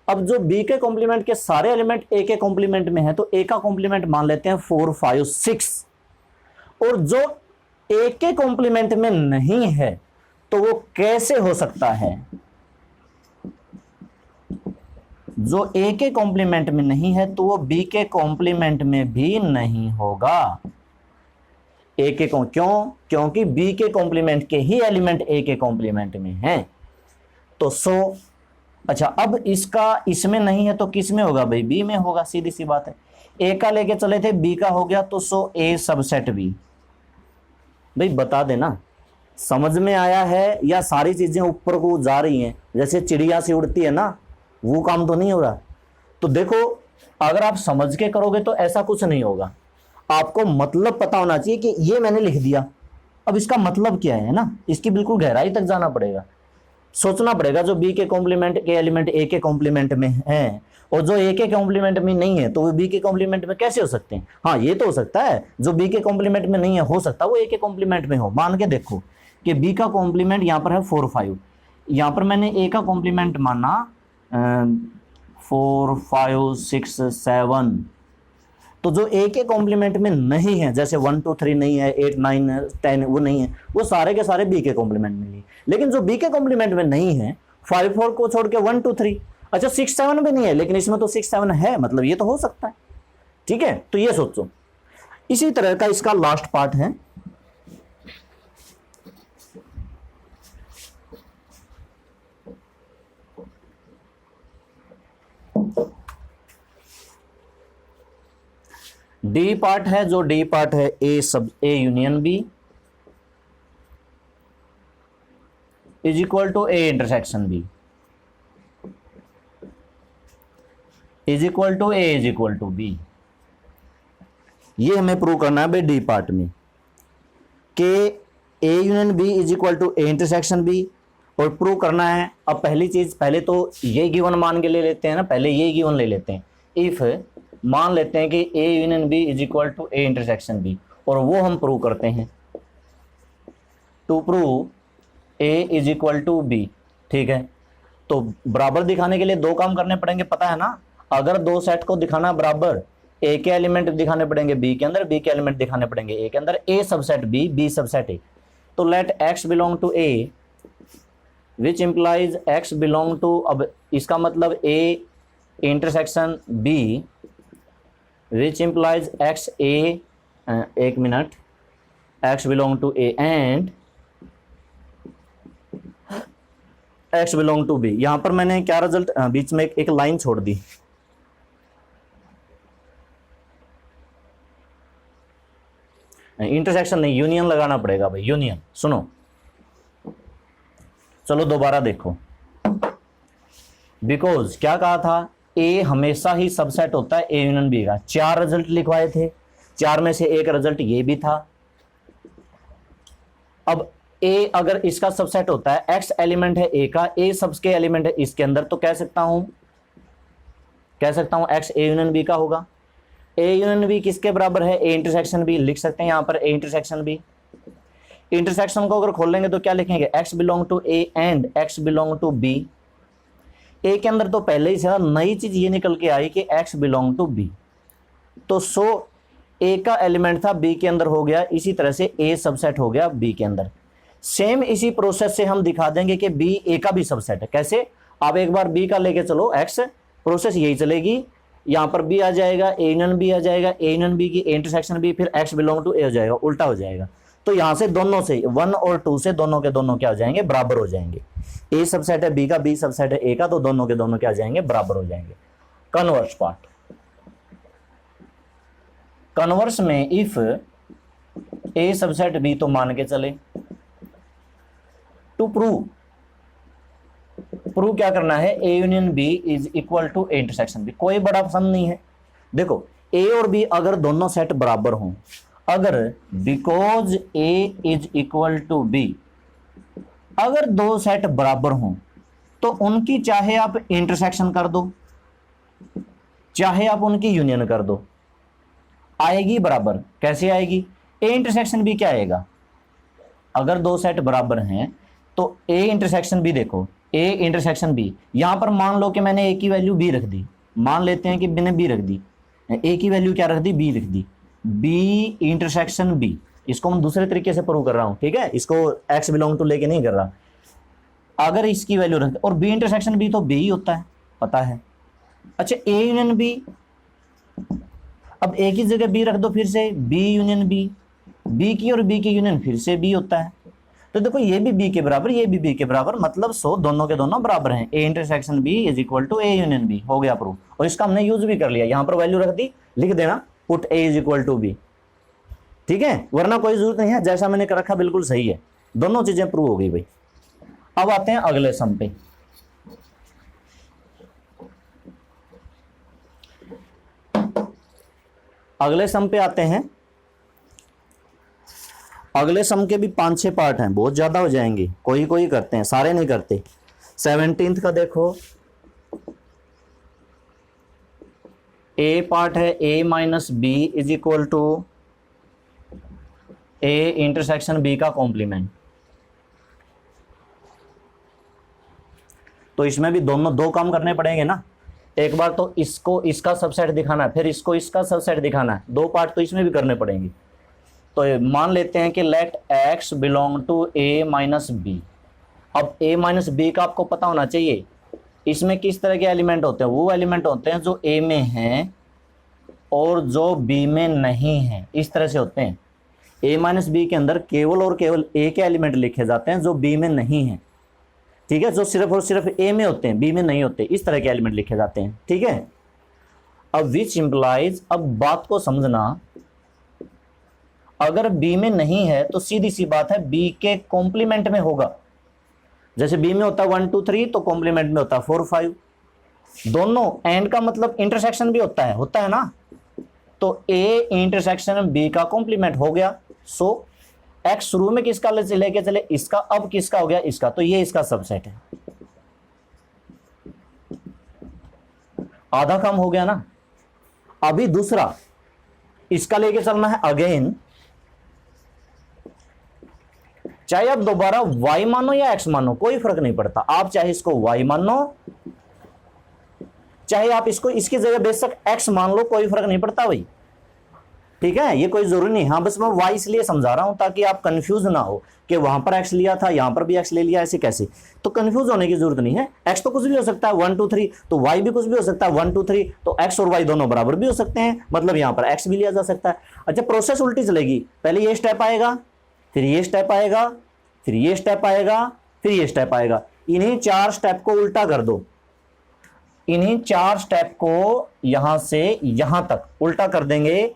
अब जो बी के कॉम्प्लीमेंट के सारे एलिमेंट ए के कॉम्प्लीमेंट में है, तो ए का कॉम्प्लीमेंट मान लेते हैं 4 5 6, और जो ए के कॉम्प्लीमेंट में नहीं है तो वो कैसे हो सकता है, जो ए के कॉम्प्लीमेंट में नहीं है तो वो बी के कॉम्प्लीमेंट में भी नहीं होगा। ए के क्यों? क्योंकि बी के कॉम्प्लीमेंट के ही एलिमेंट ए के कॉम्प्लीमेंट में हैं। तो सो अच्छा, अब इसका इसमें नहीं है तो किस में होगा भाई? बी में होगा, सीधी सी बात है। ए का लेके चले थे, बी का हो गया, तो सो ए सबसेट बी। भाई बता देना, समझ में आया है या सारी चीजें ऊपर को जा रही हैं, जैसे चिड़िया से उड़ती है ना, वो काम तो नहीं हो रहा। तो देखो, अगर आप समझ के करोगे तो ऐसा कुछ नहीं होगा। आपको मतलब पता होना चाहिए कि ये मैंने लिख दिया, अब इसका मतलब क्या है ना, इसकी बिल्कुल गहराई तक जाना पड़ेगा, सोचना पड़ेगा। जो बी के कॉम्प्लीमेंट के एलिमेंट ए के कॉम्प्लीमेंट में है और जो ए के कॉम्प्लीमेंट में नहीं है तो वो बी के कॉम्प्लीमेंट में कैसे हो सकते हैं? हाँ, ये तो हो सकता है, जो बी के कॉम्प्लीमेंट में नहीं है हो सकता है वो ए के कॉम्प्लीमेंट में हो। मान के देखो कि बी का कॉम्प्लीमेंट यहाँ पर है 4 5, यहाँ पर मैंने ए का कॉम्प्लीमेंट माना 4 5 6 7, तो जो ए के कॉम्प्लीमेंट में नहीं है, जैसे 1 2 3 नहीं है, 8 9 10 वो नहीं है, वो सारे के सारे बी के कॉम्प्लीमेंट में नहीं। लेकिन जो बी के कॉम्प्लीमेंट में नहीं है, 5 4 को छोड़ के 1 2 3, अच्छा 6 7 भी नहीं है, लेकिन इसमें तो 6 7 है, मतलब ये तो हो सकता है। ठीक है, तो ये सोचो। इसी तरह का इसका लास्ट पार्ट है, डी पार्ट है। जो डी पार्ट है, A union B is equal to A intersection B is equal to A is equal to B. ये हमें प्रूव करना है भाई डी पार्ट में कि A union B is equal to A intersection B, और prove करना है। अब पहली चीज, पहले तो ये गिवन मान के ले लेते हैं ना, पहले ये गिवन ले लेते हैं। इफ मान लेते हैं कि A union B is equal to A intersection B, और वो हम प्रूव करते हैं। To prove A is equal to B, ठीक है। तो बराबर दिखाने के लिए दो काम करने पड़ेंगे, पता है ना। अगर दो सेट को दिखाना बराबर, ए के एलिमेंट दिखाने पड़ेंगे बी के अंदर, बी के एलिमेंट दिखाने पड़ेंगे ए के अंदर, A subset B, B subset A. तो let X belong to A which implies x belong टू, अब इसका मतलब A intersection B which implies X A, एक minute, X belong to A and X belong to B. यहां पर मैंने क्या रिजल्ट, बीच में एक लाइन छोड़ दी, इंटरसेक्शन नहीं, यूनियन लगाना पड़ेगा भाई, यूनियन। सुनो, चलो दोबारा देखो, बिकॉज क्या कहा था, ए हमेशा ही सबसेट होता है ए यूनियन बी का। 4 रिजल्ट लिखवाए थे, 4 में से एक रिजल्ट ये भी था। अब ए अगर इसका सबसेट होता है, एक्स एलिमेंट है ए का, ए सबके एलिमेंट है इसके अंदर, तो कह सकता हूं एक्स ए यूनियन बी का होगा। ए यूनियन बी किसके बराबर है? A intersection B. लिख सकते हैं यहां पर ए इंटरसेक्शन बी। इंटरसेक्शन को अगर खोलेंगे तो क्या लिखेंगे? X belong to A and X belong to B. A के अंदर तो पहले ही से नई चीज ये निकल के आई कि एक्स बिलोंग टू बी, तो सो ए का एलिमेंट था बी के अंदर हो गया, इसी तरह से ए सबसेट हो गया बी के अंदर। सेम इसी प्रोसेस से हम दिखा देंगे कि बी ए का भी सबसेट है। कैसे? आप एक बार बी का लेके चलो एक्स, प्रोसेस यही चलेगी, यहां पर बी आ जाएगा, ए यूनियन बी आ जाएगा, ए यूनियन बी की ए इंटरसेक्शन बी, फिर एक्स बिलोंग टू ए हो जाएगा, उल्टा हो जाएगा। तो यहां से दोनों से 1 और 2 से दोनों के दोनों क्या हो जाएंगे? बराबर हो जाएंगे। ए सबसेट है बी का, बी सबसेट है ए का, तो दोनों के दोनों क्या हो जाएंगे? बराबर हो जाएंगे। कन्वर्स पार्ट, कन्वर्स में इफ ए सबसेट बी तो मान के चले, टू प्रूव क्या करना है? A union B is equal to A intersection B. कोई बड़ा पसंद नहीं है। देखो, ए और बी अगर दोनों सेट बराबर हों, अगर because A is equal to B, अगर दो सेट बराबर हों तो उनकी चाहे आप इंटरसेक्शन कर दो, चाहे आप उनकी यूनियन कर दो, आएगी बराबर। कैसे आएगी? ए इंटरसेक्शन बी क्या आएगा? अगर दो सेट बराबर हैं तो ए इंटरसेक्शन बी, देखो ए इंटरसेक्शन बी, यहां पर मान लो कि मैंने ए की वैल्यू बी रख दी, मान लेते हैं कि मैंने बी रख दी, ए की वैल्यू क्या रख दी? बी रख दी, बी इंटरसेक्शन बी। इसको मैं दूसरे तरीके से प्रूव कर रहा हूं, ठीक है, इसको एक्स बिलोंग टू लेके नहीं कर रहा। अगर इसकी वैल्यू रख, और बी इंटरसेक्शन बी तो बी ही होता है, पता है, अच्छा ए यूनियन बी, अब ए की जगह बी रख दो फिर से, बी यूनियन बी, बी की और बी की यूनियन फिर से बी होता है। तो देखो ये भी बी के बराबर, ये भी बी के बराबर, मतलब सो दोनों के दोनों बराबर हैं। A intersection B is equal to A union B, हो गया प्रूफ। और इसका हमने यूज भी कर लिया, यहां पर वैल्यू रख दी, लिख देना put A is equal to B, ठीक है, वरना कोई जरूरत नहीं है, जैसा मैंने कर रखा बिल्कुल सही है, दोनों चीजें प्रूव हो गई भाई। अब आते हैं अगले सम पे। अगले सम पे आते हैं। अगले सम के भी 5-6 पार्ट हैं, बहुत ज्यादा हो जाएंगे, कोई कोई करते हैं, सारे नहीं करते। 17th का देखो, ए पार्ट है A minus B is equal to A intersection B का कॉम्प्लीमेंट। तो इसमें भी दोनों दो काम करने पड़ेंगे ना, एक बार तो इसको इसका सबसेट दिखाना है, फिर इसको इसका सबसेट दिखाना है, दो पार्ट तो इसमें भी करने पड़ेंगे। तो मान लेते हैं कि let x belong to a minus B. अब a माइनस बी का आपको पता होना चाहिए, इसमें किस तरह के एलिमेंट होते हैं, वो एलिमेंट होते हैं जो a में हैं और जो b में नहीं है, इस तरह से होते हैं। a माइनस बी के अंदर केवल और केवल a के एलिमेंट लिखे जाते हैं जो b में नहीं है, ठीक है, जो सिर्फ और सिर्फ a में होते हैं, b में नहीं होते, इस तरह के एलिमेंट लिखे जाते हैं, ठीक है। अब विच इम्प्लाइज, अब बात को समझना, अगर b में नहीं है तो सीधी सी बात है b के कॉम्प्लीमेंट में होगा। जैसे b में होता है 1 2 3 तो कॉम्प्लीमेंट में होता है 4 5, दोनों एंड का मतलब इंटरसेक्शन भी होता है ना। तो a इंटरसेक्शन b का कॉम्प्लीमेंट हो गया। सो x शुरू में किसका लेके चले, इसका, अब किसका हो गया, इसका, तो ये इसका सबसेट है। आधा काम हो गया ना। अभी दूसरा, इसका लेके चलना है अगेन, चाहे आप दोबारा y मानो या x मानो, कोई फर्क नहीं पड़ता। आप चाहे इसको y मानो, चाहे आप इसको इसकी जगह बेशक x मान लो, कोई फर्क नहीं पड़ता भाई, ठीक है, ये कोई जरूरी नहीं। हाँ, बस मैं y इसलिए समझा रहा हूं ताकि आप कंफ्यूज ना हो कि वहां पर x लिया था, यहां पर भी x ले लिया, ऐसे कैसे, तो कंफ्यूज होने की जरूरत नहीं है। x तो कुछ भी हो सकता है 1 2 3, तो y भी कुछ भी हो सकता है 1 2 3, तो x और y दोनों बराबर भी हो सकते हैं, मतलब यहां पर x भी लिया जा सकता है। अच्छा, प्रोसेस उल्टी चलेगी, पहले ये स्टेप आएगा, फिर ये स्टेप आएगा, फिर ये स्टेप आएगा, फिर ये स्टेप आएगा। इन्हीं 4 स्टेप को उल्टा कर दो, इन्हीं 4 स्टेप को यहां से यहां तक उल्टा कर देंगे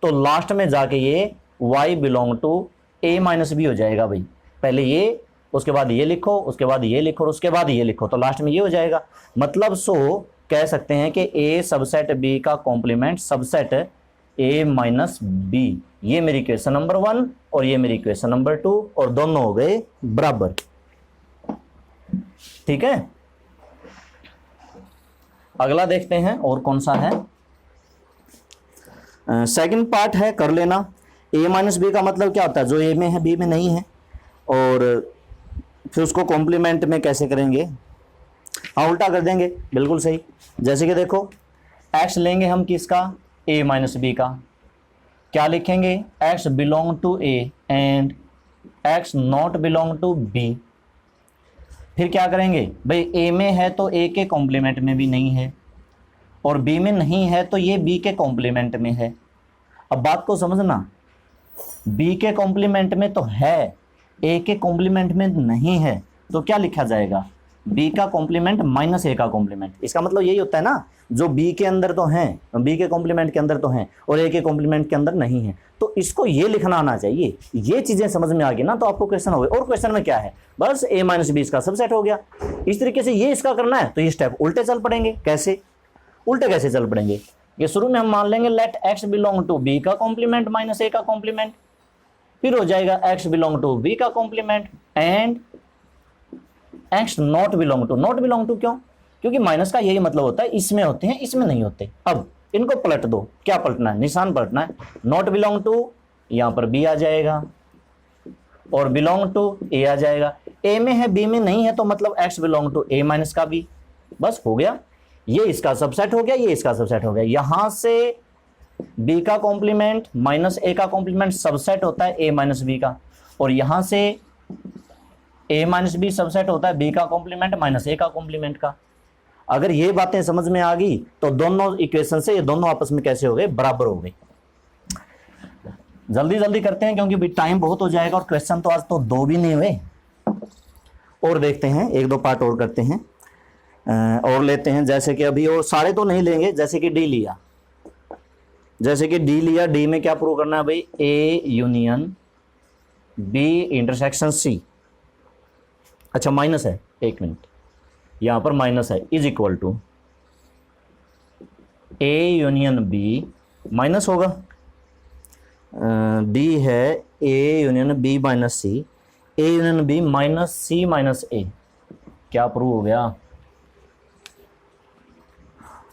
तो लास्ट में जाके ये y belong to a minus B हो जाएगा भाई। पहले ये, उसके बाद ये लिखो, उसके बाद ये लिखो, उसके बाद ये लिखो, तो लास्ट में ये हो जाएगा। मतलब सो कह सकते हैं कि a सबसेट b का complement subset a minus B. ये मेरी क्वेश्चन नंबर 1 और ये मेरी क्वेश्चन नंबर 2, और दोनों हो गए बराबर, ठीक है। अगला देखते हैं और कौन सा है। सेकंड पार्ट है, कर लेना। a माइनस बी का मतलब क्या होता है, जो a में है b में नहीं है, और फिर उसको कॉम्प्लीमेंट में कैसे करेंगे, हाँ उल्टा कर देंगे, बिल्कुल सही। जैसे कि देखो x लेंगे हम किसका, a माइनस बी का, क्या लिखेंगे, x belong to a and x not belong to b। फिर क्या करेंगे भाई, a में है तो a के कॉम्प्लीमेंट में भी नहीं है, और b में नहीं है तो ये b के कॉम्प्लीमेंट में है। अब बात को समझना, b के कॉम्प्लीमेंट में तो है, a के कॉम्प्लीमेंट में नहीं है, तो क्या लिखा जाएगा, b का कॉम्प्लीमेंट माइनस a का कॉम्प्लीमेंट। इसका मतलब यही होता है ना, जो b के अंदर तो हैं, b के कॉम्प्लीमेंट के अंदर तो हैं और a के कॉम्प्लीमेंट के अंदर नहीं है, तो इसको ये लिखना आना चाहिए। ये चीजें समझ में आ गई ना, तो आपको क्वेश्चन हो गया। और क्वेश्चन में क्या है, बस a माइनस बी इसका सबसेट हो गया। इस तरीके से ये इसका करना है, तो ये स्टेप उल्टे चल पड़ेंगे। कैसे उल्टे, कैसे चल पड़ेंगे, ये शुरू में हम मान लेंगे let x belong to b का कॉम्प्लीमेंट माइनस a का कॉम्प्लीमेंट, फिर हो जाएगा x बिलोंग टू b का complement and x not belong to, क्यों, क्योंकि माइनस का यही मतलब होता है, इसमें होते हैं इसमें नहीं होते। अब इनको पलट दो, क्या पलटना है, निशान पलटना है। नॉट बिलोंग टू, यहां पर b आ जाएगा, और बिलोंग टू a आ जाएगा। a में है b में नहीं है, तो मतलब x belong to a minus का b, बस हो गया। ये इसका सबसेट हो गया, ये इसका सबसेट हो गया। यहां से b का कॉम्प्लीमेंट माइनस a का कॉम्प्लीमेंट सबसेट होता है a माइनस b का, और यहां से a माइनस बी सबसेट होता है b का कॉम्प्लीमेंट माइनस a का कॉम्प्लीमेंट का। अगर ये बातें समझ में आ गई तो दोनों इक्वेशन से ये दोनों आपस में कैसे हो गए, बराबर हो गए। जल्दी जल्दी करते हैं क्योंकि टाइम बहुत हो जाएगा और क्वेश्चन तो आज तो 2 भी नहीं हुए। और देखते हैं, 1-2 पार्ट और करते हैं और लेते हैं। जैसे कि अभी और सारे तो नहीं लेंगे, जैसे कि डी लिया, डी में क्या प्रूव करना है भाई, A union B intersection C. अच्छा माइनस है, 1 मिनट, यहां पर माइनस है, is equal to A union B, minus होगा, डी है A union B minus C, A union B minus C minus A. क्या प्रूव हो गया?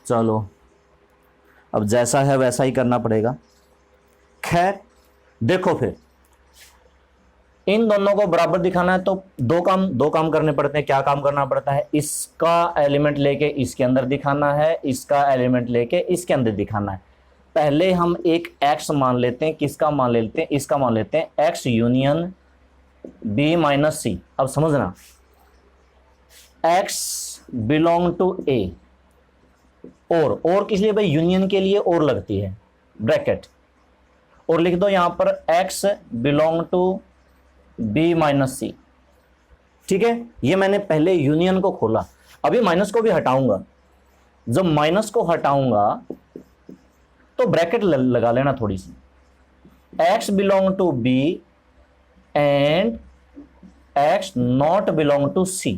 चलो अब जैसा है वैसा ही करना पड़ेगा। खैर देखो, फिर इन दोनों को बराबर दिखाना है तो दो काम करने पड़ते हैं। क्या काम करना पड़ता है? इसका एलिमेंट लेके इसके अंदर दिखाना है, इसका एलिमेंट लेके इसके अंदर दिखाना है। पहले हम एक x मान लेते हैं, किसका मान लेते हैं, इसका मान लेते हैं, x यूनियन b माइनस सी। अब समझना, x बिलोंग टू a, और किस लिए भाई, यूनियन के लिए और लगती है ब्रैकेट, और लिख दो यहां पर x belong to b minus C. ठीक है, ये मैंने पहले यूनियन को खोला, अभी माइनस को भी हटाऊंगा। जब माइनस को हटाऊंगा तो ब्रैकेट लगा लेना थोड़ी सी, x belong to b and x not belong to c।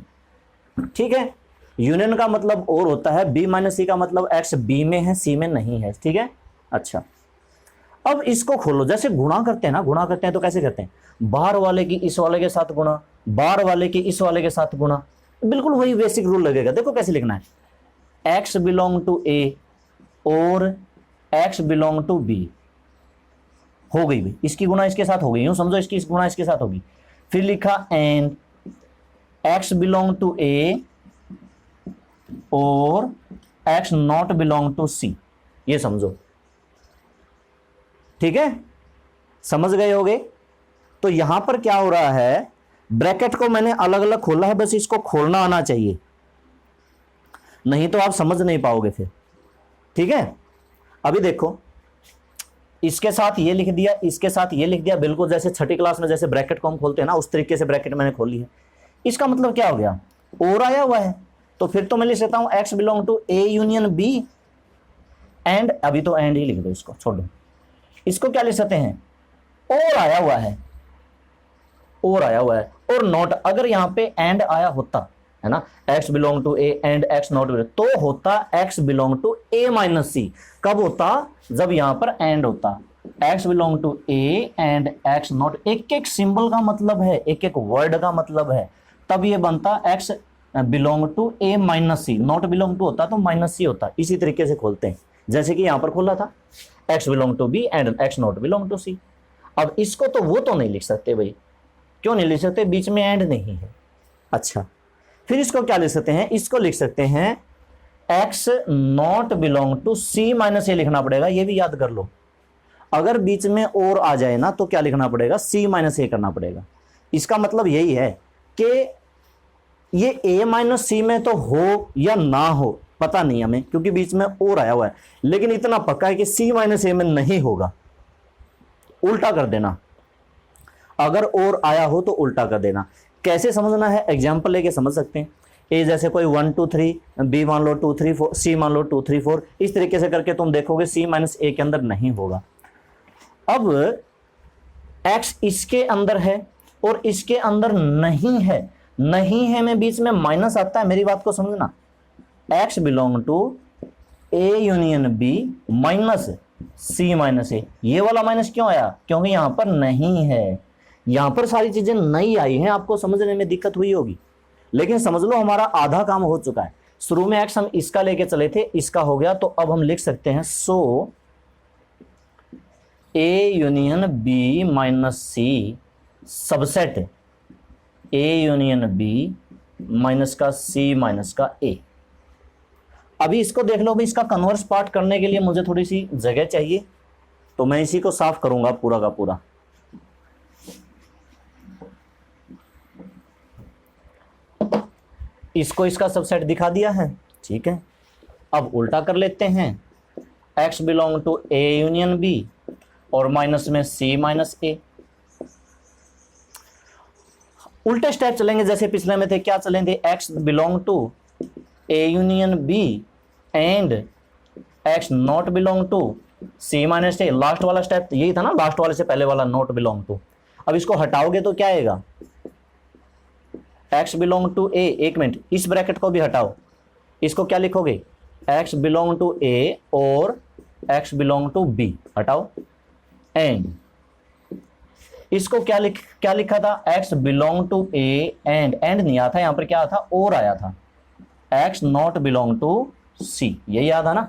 ठीक है, यूनियन का मतलब और होता है, b माइनस सी का मतलब x b में है c में नहीं है। ठीक है, अच्छा अब इसको खोलो। जैसे गुणा करते हैं ना, गुणा करते हैं तो कैसे करते हैं, बाहर वाले की इस वाले के साथ गुणा, बाहर वाले की इस वाले के साथ गुणा, बिल्कुल वही बेसिक रूल लगेगा। देखो कैसे लिखना है, x बिलोंग टू a और x बिलोंग टू b, हो गई भाई, इसकी गुणा इसके साथ हो गई, यूं समझो इसकी गुणा इसके साथ होगी। फिर लिखा and x belong to a और x not belong to c, ये समझो। ठीक है, समझ गए होगे? तो यहां पर क्या हो रहा है, ब्रैकेट को मैंने अलग अलग खोला है, बस इसको खोलना आना चाहिए, नहीं तो आप समझ नहीं पाओगे फिर। ठीक है, अभी देखो, इसके साथ ये लिख दिया, इसके साथ ये लिख दिया, बिल्कुल जैसे छठी क्लास में जैसे ब्रैकेट को हम खोलते हैं ना, उस तरीके से ब्रैकेट मैंने खोल ली है। इसका मतलब क्या हो गया, और आया हुआ है, तो फिर तो मैं लिख सकता हूं x belong to a union b and, अभी तो एंड ही लिख दो, इसको छोड़ दो। इसको क्या लिख सकते हैं, और आया हुआ है, और आया हुआ है, और नॉट। अगर यहां पे एंड आया होता है ना, x belong to a and x not, तो होता x belong to a minus C. कब होता, जब यहां पर एंड होता, x belong to a and x not. एक एक सिंबल का मतलब है, एक एक वर्ड का मतलब है, तब ये बनता x belong to a minus C. Not belong to होता तो माइनस सी होता। इसी तरीके से खोलते हैं जैसे कि यहां पर खोला था, x belong to b and x not belong to c। अब इसको तो वो तो नहीं लिख सकते भाई, क्यों नहीं लिख सकते, बीच में एंड नहीं है। अच्छा, फिर इसको क्या लिख सकते हैं, इसको लिख सकते हैं x not belong to c minus A लिखना पड़ेगा। ये भी याद कर लो, अगर बीच में और आ जाए ना तो क्या लिखना पड़ेगा, c माइनस ए करना पड़ेगा। इसका मतलब यही है कि ये a माइनस सी में तो हो या ना हो पता नहीं हमें, क्योंकि बीच में और आया हुआ है, लेकिन इतना पक्का है कि c माइनस ए में नहीं होगा। उल्टा कर देना, अगर और आया हो तो उल्टा कर देना। कैसे समझना है, एग्जाम्पल लेके समझ सकते हैं। ए जैसे कोई 1 2 3, बी मान लो 2 3 4, सी मान लो 2 3 4, इस तरीके से करके तुम देखोगे सी माइनस ए के अंदर नहीं होगा। अब एक्स इसके अंदर है और इसके अंदर नहीं है, नहीं है में बीच में माइनस आता है, मेरी बात को समझना। X belong to A union B minus C minus A, ये वाला माइनस क्यों आया, क्योंकि यहां पर नहीं है। यहां पर सारी चीजें नई आई हैं, आपको समझने में दिक्कत हुई होगी, लेकिन समझ लो हमारा आधा काम हो चुका है। शुरू में एक्स हम इसका लेके चले थे, इसका हो गया, तो अब हम लिख सकते हैं so A union B minus C subset A union B minus का सी माइनस का ए। अभी इसको देख लो भाई, इसका कन्वर्स पार्ट करने के लिए मुझे थोड़ी सी जगह चाहिए, तो मैं इसी को साफ करूंगा पूरा का पूरा। इसको इसका सबसेट दिखा दिया है, ठीक है, अब उल्टा कर लेते हैं, x belong to A union B और माइनस में C माइनस A। उल्टे स्टेप चलेंगे जैसे पिछले में थे, क्या चलेंगे, x belong to A union B and x not belong to C minus A। Last वाला स्टेप यही था ना, लास्ट वाले से पहले वाला नॉट बिलोंग टू। अब इसको हटाओगे तो क्या आएगा, x बिलोंग टू A, एक मिनट इस ब्रैकेट को भी हटाओ, इसको क्या लिखोगे, x बिलोंग टू A और x बिलोंग टू B हटाओ, एंड इसको क्या लिखा था, x belong to A and नहीं आया था यहाँ पर, क्या था, और आया था, x not belong to C, यही याद है ना,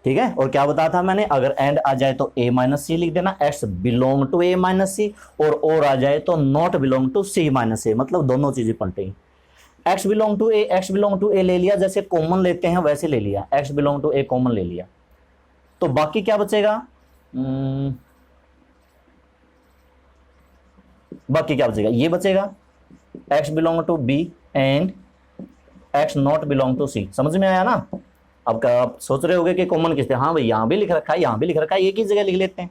ठीक है। और क्या बताया था मैंने, अगर एंड आ जाए तो A माइनस सी लिख देना, x belong to A minus C, और आ जाए तो not belong to C minus A, मतलब दोनों चीजें पलटेंगी। x बिलोंग टू A ले लिया, जैसे कॉमन लेते हैं वैसे ले लिया, x belong to A common ले लिया, तो बाकी क्या बचेगा, बाकी क्या बचेगा, ये बचेगा x belong to B and x not belong to C। समझ में आया ना। अब आप सोच रहे होगे कि कॉमन किससे, हाँ भाई यहां भी लिख रखा है, यहां भी लिख रखा है, एक ही जगह लिख लेते हैं।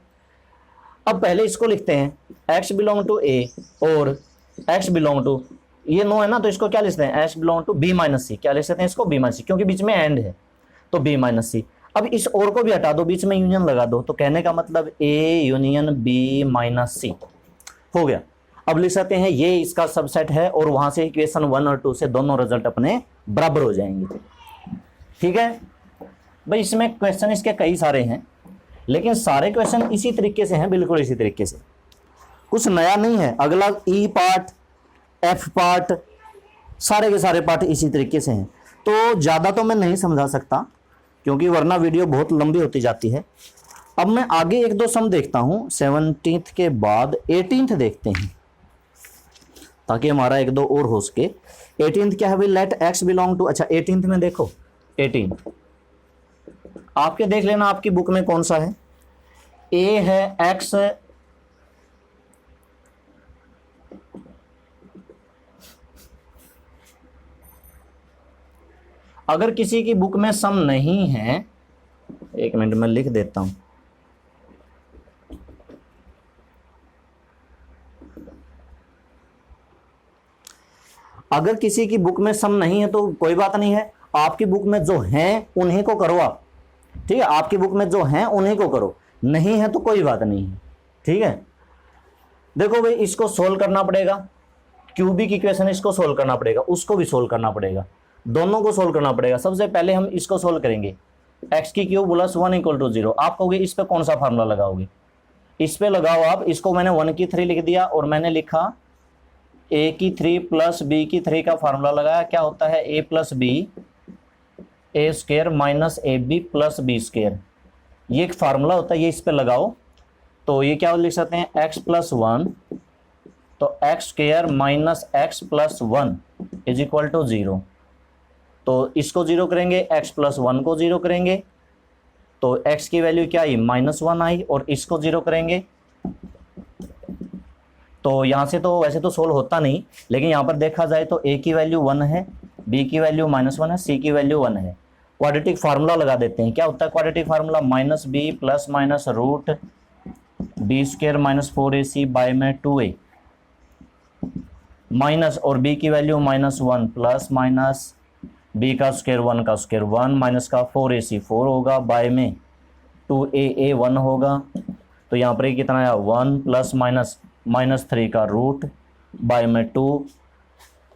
अब पहले इसको लिखते हैं, x बिलोंग टू A और x बिलोंग टू, ये नो है ना, तो इसको क्या लिखते हैं, x belong to B minus C, क्या लिख सकते हैं इसको, B माइनस सी, क्योंकि बीच में एंड है तो B माइनस सी। अब इस और को भी हटा दो, बीच में यूनियन लगा दो, तो कहने का मतलब A यूनियन B माइनस सी हो गया। अब लिख सकते हैं ये इसका सबसेट है, और वहां से इक्वेशन 1 और 2 से दोनों रिजल्ट अपने बराबर हो जाएंगे। ठीक है भाई, इसमें क्वेश्चन इसके कई सारे हैं, लेकिन सारे क्वेश्चन इसी तरीके से हैं, बिल्कुल इसी तरीके से, कुछ नया नहीं है। अगला ई पार्ट, एफ पार्ट, सारे के सारे पार्ट इसी तरीके से हैं। तो ज़्यादा तो मैं नहीं समझा सकता, क्योंकि वरना वीडियो बहुत लंबी होती जाती है। अब मैं आगे एक दो सम देखता हूँ, 17th के बाद 18th देखते हैं, ताकि हमारा एक दो और हो सके। 18th क्या है भाई, लेट x बिलोंग टू, अच्छा 18th में देखो, 18 आपके देख लेना आपकी बुक में कौन सा है, a है x अगर किसी की बुक में सम नहीं है, एक मिनट में लिख देता हूं, अगर किसी की बुक में सम नहीं है तो कोई बात नहीं है, आपकी बुक में जो हैं उन्हीं को करो आप, ठीक है, आपकी बुक में जो हैं उन्हीं को करो, नहीं है तो कोई बात नहीं है। ठीक है, देखो भाई इसको सोल्व करना पड़ेगा, क्यूबिक इक्वेशन इसको सोल्व करना पड़ेगा, उसको भी सोल्व करना पड़ेगा, दोनों को सोल्व करना पड़ेगा। सबसे पहले हम इसको सोल्व करेंगे, x की क्यूब प्लस 1 इक्वल टू 0। आप कहोगे इस पे कौन सा फार्मूला लगाओगे, इस पे लगाओ आप, इसको मैंने 1 की 3 लिख दिया, और मैंने लिखा a की 3 प्लस b की 3 का फार्मूला लगाया, क्या होता है a plus B A square minus A B plus B square, ये एक फार्मूला होता है, ये इस पे लगाओ, तो ये क्या लिख सकते हैं, x प्लस 1, तो X square minus X plus 1 is equal to 0। तो इसको 0 करेंगे, x प्लस 1 को 0 करेंगे, तो x की वैल्यू क्या आई, -1 आई, और इसको 0 करेंगे, तो यहाँ से तो वैसे तो सोल्व होता नहीं, लेकिन यहाँ पर देखा जाए तो a की वैल्यू 1 है, b की वैल्यू -1 है, c की वैल्यू 1 है। क्वाड्रेटिक फार्मूला लगा देते हैं, क्या होता है quadratic formula, minus B plus minus root B square minus 4ac by में 2a, माइनस और b की वैल्यू -1 प्लस माइनस b का स्क्वायर 1 का स्क्वायर 1 माइनस का 4ac 4 होगा, बाय में 2a 1 होगा, तो यहाँ पर कितना आया 1 प्लस माइनस -3 का रूट बाय में 2।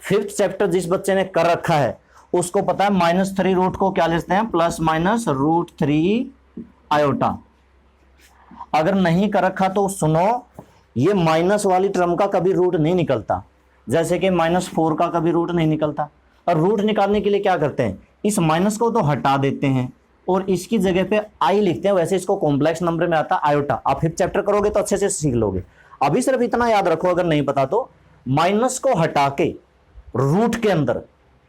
5th चैप्टर जिस बच्चे ने कर रखा है उसको पता है -3 रूट को क्या लिखते हैं, प्लस माइनस √3 आयोटा। अगर नहीं कर रखा तो सुनो, ये माइनस वाली टर्म का कभी रूट नहीं निकलता, जैसे कि -4 का कभी रूट नहीं निकलता। और रूट निकालने के लिए क्या करते हैं, इस माइनस को तो हटा देते हैं और इसकी जगह पे आई लिखते हैं, वैसे इसको कॉम्प्लेक्स नंबर में आता है आयोटा। आप 5th चैप्टर करोगे तो अच्छे से सीख लोगे। अभी सिर्फ इतना याद रखो, अगर नहीं पता तो माइनस को हटा के रूट के अंदर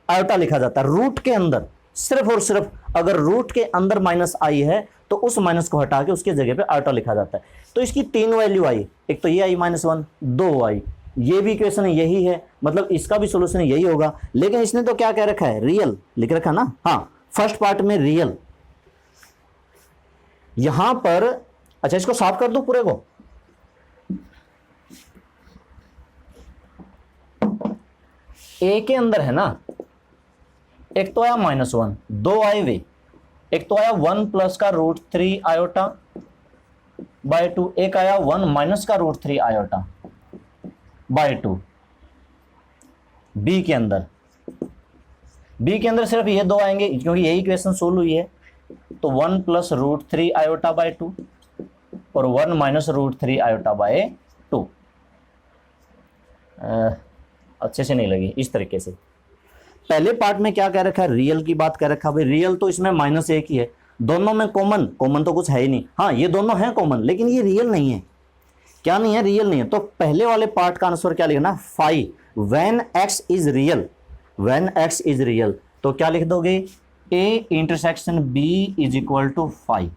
आयोटा लिखा जाता है, रूट के अंदर सिर्फ और सिर्फ अगर रूट के अंदर माइनस आई है तो उस माइनस को हटा के उसके जगह पे आयोटा लिखा जाता है। तो इसकी 3 वैल्यू आई, एक तो ये आई -1, 2 आई, ये भी इक्वेशन यही है, मतलब इसका भी सोल्यूशन यही होगा। लेकिन इसने तो क्या कह रखा है, रियल लिख रखा ना, हाँ फर्स्ट पार्ट में रियल। यहां पर अच्छा इसको साफ कर दो पूरे को, ए के अंदर है ना, एक तो आया -1, दो आए वे, एक तो आया 1 प्लस का √3 आयोटा बाय 2, एक आया 1 माइनस का √3 आयोटा बाय 2। बी के अंदर सिर्फ ये दो आएंगे क्योंकि यही इक्वेशन सोल्व हुई है। तो 1 प्लस √3 आयोटा बाय 2 और 1 माइनस √3 आयोटा बाय 2। अच्छे से नहीं लगी इस तरीके से। पहले पार्ट में क्या कह रखा है, रियल की बात कह रखा है। भाई रियल तो इसमें -1 ही है, दोनों में कॉमन तो कुछ है ही नहीं। हाँ ये दोनों हैं कॉमन, लेकिन ये रियल नहीं है। क्या नहीं है, रियल नहीं है। तो पहले वाले पार्ट का आंसर क्या लिखना, phi, when x is real. तो क्या लिख दोगे, a intersection b is equal to phi.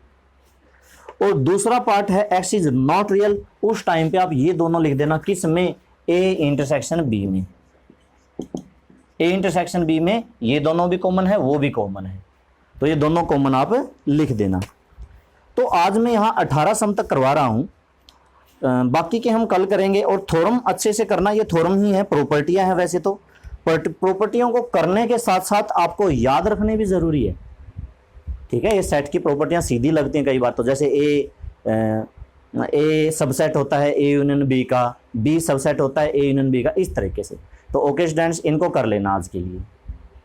और दूसरा पार्ट है x इज नॉट रियल, उस टाइम पे आप ये दोनों लिख देना, किस में, a इंटरसेक्शन b में। a इंटरसेक्शन b में ये दोनों भी कॉमन है, वो भी कॉमन है, तो ये दोनों कॉमन आप लिख देना। तो आज मैं यहाँ 18 सम तक करवा रहा हूँ, बाकी के हम कल करेंगे। और थ्योरम अच्छे से करना, ये थ्योरम ही है, प्रॉपर्टियां हैं वैसे तो, पर प्रॉपर्टियों को करने के साथ साथ आपको याद रखने भी जरूरी है। ठीक है, ये सेट की प्रॉपर्टियां सीधी लगती हैं कई बार तो, जैसे ए सबसेट होता है ए यूनियन बी का, बी सबसेट होता है ए यूनियन बी का, इस तरीके से। तो ओके स्टूडेंट्स, इनको कर लेना आज के लिए।